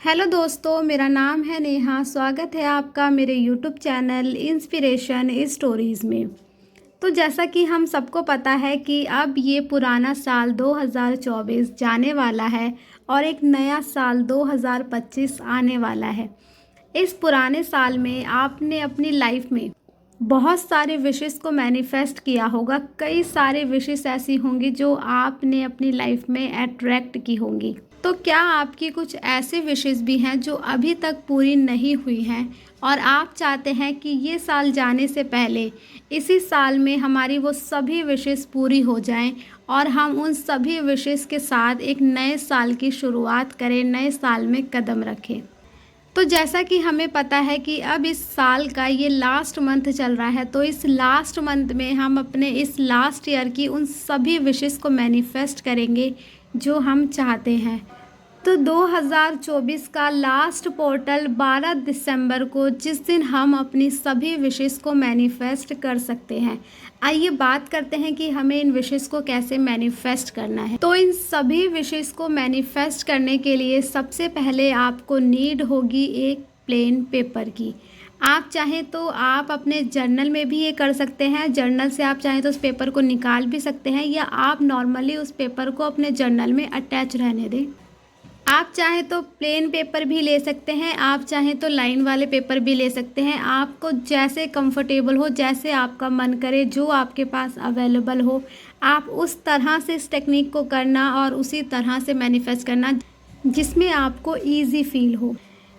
Hello दोस्तों, मेरा नाम है नेहा। स्वागत है आपका मेरे यूट्यूब चैनल इंस्पिरेशन स्टोरीज़ में। तो जैसा कि हम सबको पता है कि अब ये पुराना साल 2024 जाने वाला है और एक नया साल 2025 आने वाला है। इस पुराने साल में आपने अपनी लाइफ में बहुत सारे विशेस को मैनिफेस्ट किया होगा। कई सारे विशेस ऐसी होंगी जो आपने अपनी लाइफ में अट्रैक्ट की होंगी। तो क्या आपकी कुछ ऐसे विशेस भी हैं जो अभी तक पूरी नहीं हुई हैं और आप चाहते हैं कि ये साल जाने से पहले इसी साल में हमारी वो सभी विशेस पूरी हो जाएं और हम उन सभी विशेस के साथ एक नए साल की शुरुआत करें, नए साल में कदम रखें। तो जैसा कि हमें पता है कि अब इस साल का ये लास्ट मंथ चल रहा है, तो इस लास्ट मंथ में हम अपने इस लास्ट ईयर की उन सभी विशेस को मैनिफेस्ट करेंगे जो हम चाहते हैं। तो 2024 का लास्ट पोर्टल 12 दिसंबर को, जिस दिन हम अपनी सभी विशेस को मैनिफेस्ट कर सकते हैं। आइए बात करते हैं कि हमें इन विशेस को कैसे मैनिफेस्ट करना है। तो इन सभी विशेस को मैनिफेस्ट करने के लिए सबसे पहले आपको नीड होगी एक प्लेन पेपर की। आप चाहें तो आप अपने जर्नल में भी ये कर सकते हैं। जर्नल से आप चाहें तो उस पेपर को निकाल भी सकते हैं या आप नॉर्मली उस पेपर को अपने जर्नल में अटैच रहने दें। आप चाहें तो प्लेन पेपर भी ले सकते हैं, आप चाहें तो लाइन वाले पेपर भी ले सकते हैं। आपको जैसे कंफर्टेबल हो, जैसे आपका मन करे, जो आपके पास अवेलेबल हो, आप उस तरह से इस टेक्निक को करना और उसी तरह से मैनिफेस्ट करना जिसमें आपको इजी फील हो।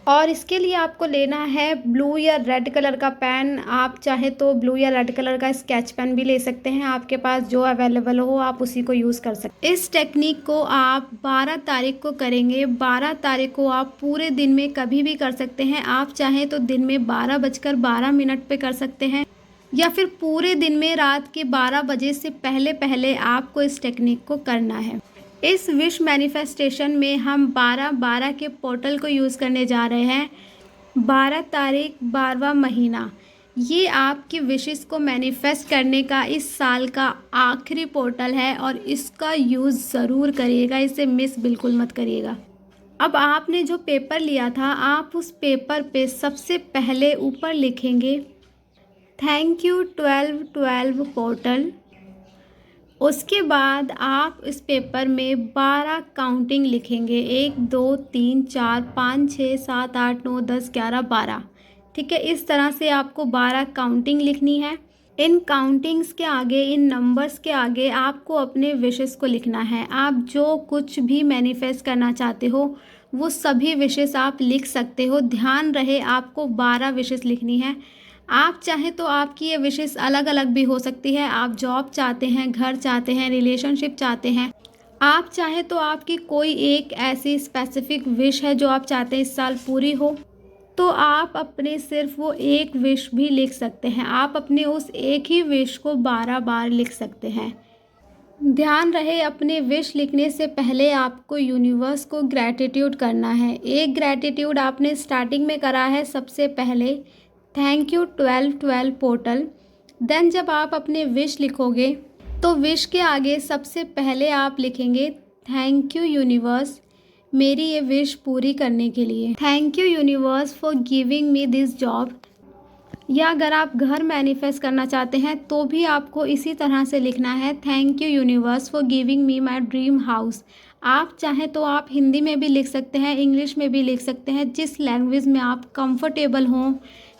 और इसके लिए आपको लेना है ब्लू या रेड कलर का पेन। आप चाहे तो ब्लू या रेड कलर का स्केच पेन भी ले सकते हैं। आपके पास जो अवेलेबल हो आप उसी को यूज़ कर सकते हैं। इस टेक्निक को आप 12 तारीख को करेंगे। 12 तारीख को आप पूरे दिन में कभी भी कर सकते हैं। आप चाहें तो दिन में 12:12 पे कर सकते हैं या फिर पूरे दिन में रात के 12 बजे से पहले पहले आपको इस टेक्निक को करना है। इस विश मैनिफेस्टेशन में हम 12-12 के पोर्टल को यूज़ करने जा रहे हैं। 12 तारीख 12वां महीना, ये आपकी विशेस को मैनिफेस्ट करने का इस साल का आखिरी पोर्टल है और इसका यूज़ ज़रूर करिएगा, इसे मिस बिल्कुल मत करिएगा। अब आपने जो पेपर लिया था, आप उस पेपर पे सबसे पहले ऊपर लिखेंगे थैंक यू 1212 पोर्टल। उसके बाद आप इस पेपर में 12 काउंटिंग लिखेंगे, 1 2 3 4 5 6 7 8 9 10 11 12। ठीक है, इस तरह से आपको 12 काउंटिंग लिखनी है। इन काउंटिंग्स के आगे, इन नंबर्स के आगे आपको अपने विशेस को लिखना है। आप जो कुछ भी मैनिफेस्ट करना चाहते हो वो सभी विशेस आप लिख सकते हो। ध्यान रहे आपको 12 विशेस लिखनी है। आप चाहें तो आपकी ये विशेस अलग अलग भी हो सकती है। आप जॉब चाहते हैं, घर चाहते हैं, रिलेशनशिप चाहते हैं। आप चाहें तो आपकी कोई एक ऐसी स्पेसिफिक विश है जो आप चाहते हैं इस साल पूरी हो, तो आप अपने सिर्फ वो एक विश भी लिख सकते हैं। आप अपने उस एक ही विश को 12 बार लिख सकते हैं। ध्यान रहे अपने विश लिखने से पहले आपको यूनिवर्स को ग्रैटिट्यूड करना है। एक ग्रैटिट्यूड आपने स्टार्टिंग में करा है सबसे पहले, थैंक यू 1212 पोर्टल। देन जब आप अपने विश लिखोगे तो विश के आगे सबसे पहले आप लिखेंगे थैंक यू यूनिवर्स मेरी ये विश पूरी करने के लिए। Thank you universe for giving me this job. या अगर आप घर मैनिफेस्ट करना चाहते हैं तो भी आपको इसी तरह से लिखना है, thank you universe for giving me my dream house. आप चाहें तो आप हिंदी में भी लिख सकते हैं, इंग्लिश में भी लिख सकते हैं, जिस लैंग्वेज में आप कंफर्टेबल हों।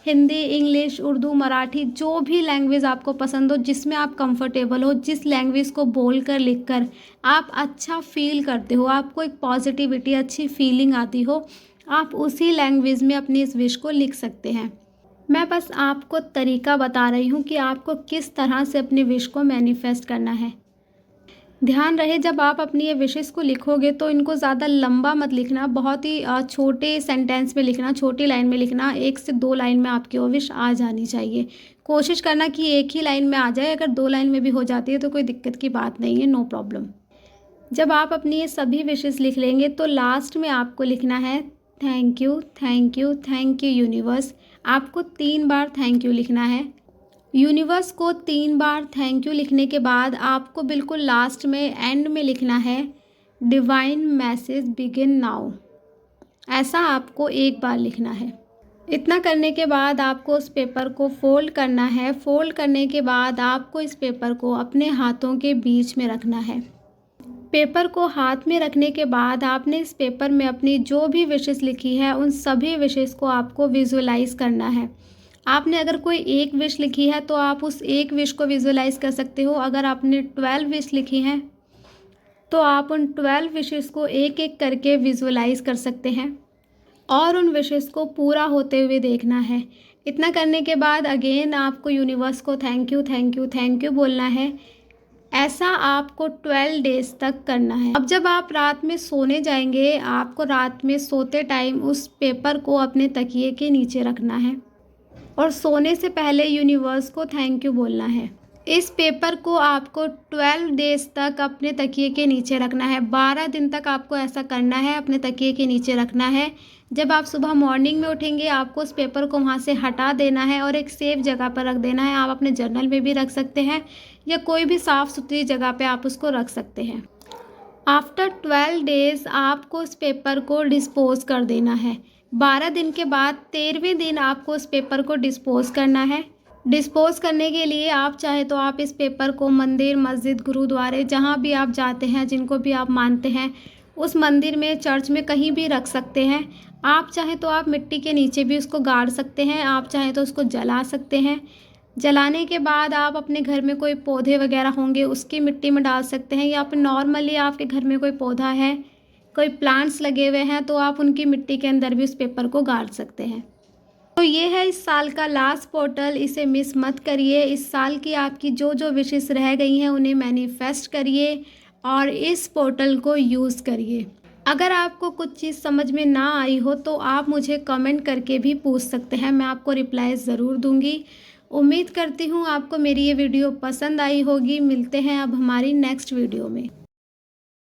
हिंदी, इंग्लिश, उर्दू, मराठी, जो भी लैंग्वेज आपको पसंद हो, जिसमें आप कंफर्टेबल हो, जिस लैंग्वेज को बोलकर लिखकर आप अच्छा फील करते हो, आपको एक पॉजिटिविटी, अच्छी फीलिंग आती हो, आप उसी लैंग्वेज में अपनी इस विश को लिख सकते हैं। मैं बस आपको तरीका बता रही हूँ कि आपको किस तरह से अपनी विश को मैनिफेस्ट करना है। ध्यान रहे जब आप अपनी ये विशेस को लिखोगे तो इनको ज़्यादा लंबा मत लिखना, बहुत ही छोटे सेंटेंस में लिखना, छोटी लाइन में लिखना। 1 से 2 लाइन में आपकी वो विश आ जानी चाहिए। कोशिश करना कि एक ही लाइन में आ जाए। अगर 2 लाइन में भी हो जाती है तो कोई दिक्कत की बात नहीं है, नो प्रॉब्लम। जब आप अपनी ये सभी विशेस लिख लेंगे तो लास्ट में आपको लिखना है thank you thank you thank you universe. आपको 3 बार थैंक यू लिखना है। यूनिवर्स को 3 बार थैंक यू लिखने के बाद आपको बिल्कुल लास्ट में, एंड में लिखना है डिवाइन मैसेज बिगिन नाउ। ऐसा आपको एक बार लिखना है। इतना करने के बाद आपको उस पेपर को फ़ोल्ड करना है। फ़ोल्ड करने के बाद आपको इस पेपर को अपने हाथों के बीच में रखना है। पेपर को हाथ में रखने के बाद आपने इस पेपर में अपनी जो भी विशेस लिखी है उन सभी विशेस को आपको विजुअलाइज़ करना है। आपने अगर कोई एक विश लिखी है तो आप उस एक विश को विजुअलाइज़ कर सकते हो। अगर आपने 12 विश लिखी हैं तो आप उन 12 विशेस को एक एक करके विजुअलाइज़ कर सकते हैं और उन विशेस को पूरा होते हुए देखना है। इतना करने के बाद अगेन आपको यूनिवर्स को thank you thank you thank you बोलना है। ऐसा आपको 12 डेज़ तक करना है। अब जब आप रात में सोने जाएंगे, आपको रात में सोते टाइम उस पेपर को अपने तकिए के नीचे रखना है और सोने से पहले यूनिवर्स को थैंक यू बोलना है। इस पेपर को आपको 12 डेज़ तक अपने तकिए के नीचे रखना है। 12 दिन तक आपको ऐसा करना है, अपने तकिए के नीचे रखना है। जब आप सुबह मॉर्निंग में उठेंगे आपको उस पेपर को वहाँ से हटा देना है और एक सेफ जगह पर रख देना है। आप अपने जर्नल में भी रख सकते हैं या कोई भी साफ़ सुथरी जगह पे आप उसको रख सकते हैं। आफ्टर 12 डेज़ आपको उस पेपर को डिस्पोज़ कर देना है। 12 दिन के बाद 13वें दिन आपको उस पेपर को डिस्पोज़ करना है। डिस्पोज़ करने के लिए आप चाहे तो आप इस पेपर को मंदिर, मस्जिद, गुरुद्वारे जहाँ भी आप जाते हैं, जिनको भी आप मानते हैं, उस मंदिर में, चर्च में कहीं भी रख सकते हैं। आप चाहें तो आप मिट्टी के नीचे भी उसको गाड़ सकते हैं। आप चाहें तो उसको जला सकते हैं। जलाने के बाद आप अपने घर में कोई पौधे वगैरह होंगे उसकी मिट्टी में डाल सकते हैं या फिर नॉर्मली आपके घर में कोई पौधा है, कोई प्लांट्स लगे हुए हैं तो आप उनकी मिट्टी के अंदर भी उस पेपर को गाड़ सकते हैं। तो ये है इस साल का लास्ट पोर्टल, इसे मिस मत करिए। इस साल की आपकी जो जो विशेस रह गई हैं उन्हें मैनिफेस्ट करिए और इस पोर्टल को यूज़ करिए। अगर आपको कुछ चीज़ समझ में ना आई हो तो आप मुझे कमेंट करके भी पूछ सकते हैं, मैं आपको रिप्लाई ज़रूर दूंगी। उम्मीद करती हूँ आपको मेरी ये वीडियो पसंद आई होगी। मिलते हैं अब हमारी नेक्स्ट वीडियो में।